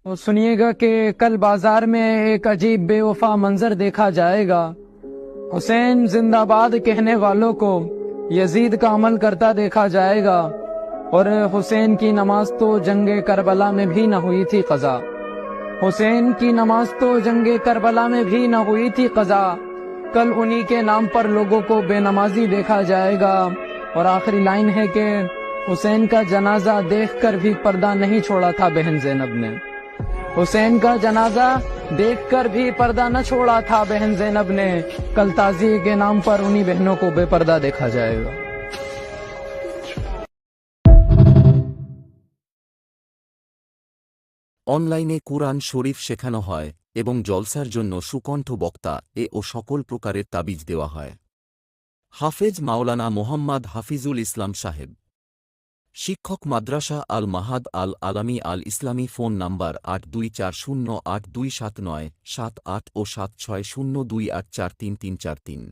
और सुनिएगा कि कल बाजार में एक अजीब बेवफा मंजर देखा जाएगा। हुसैन जिंदाबाद कहने वालों को यजीद का अमल करता देखा जाएगा। और हुसैन की नमाज तो जंगे करबला में भी न हुई थी कज़ा। हुसैन की नमाज तो जंगे करबला में भी न हुई थी कज़ा। कल उन्हीं के नाम पर लोगों को बेनमाजी देखा जाएगा। और आखिरी लाइन है कि हुसैन का जनाजा देखकर भी पर्दा नहीं छोड़ा था बहन ज़ैनब ने। हुसैन का जनाजा देखकर भी पर्दा न छोड़ा था बहन ज़ैनब ने। कल ताज़िये के नाम पर उन्हीं बहनों को बेपर्दा देखा जाएगा। অনলাইনে কুরআন শরীফ শেখানো হয় এবং জলসার জন্য সুকণ্ঠ বক্তা ও সকল প্রকারের তাবিজ দেওয়া হয়। হাফেজ মাওলানা মোহাম্মদ হাফিজুল ইসলাম সাহেব, শিক্ষক মাদ্রাসা আল মাহাদ আল আলামী আল ইসলামী। ফোন নাম্বার 8240827978 ও 7602843343।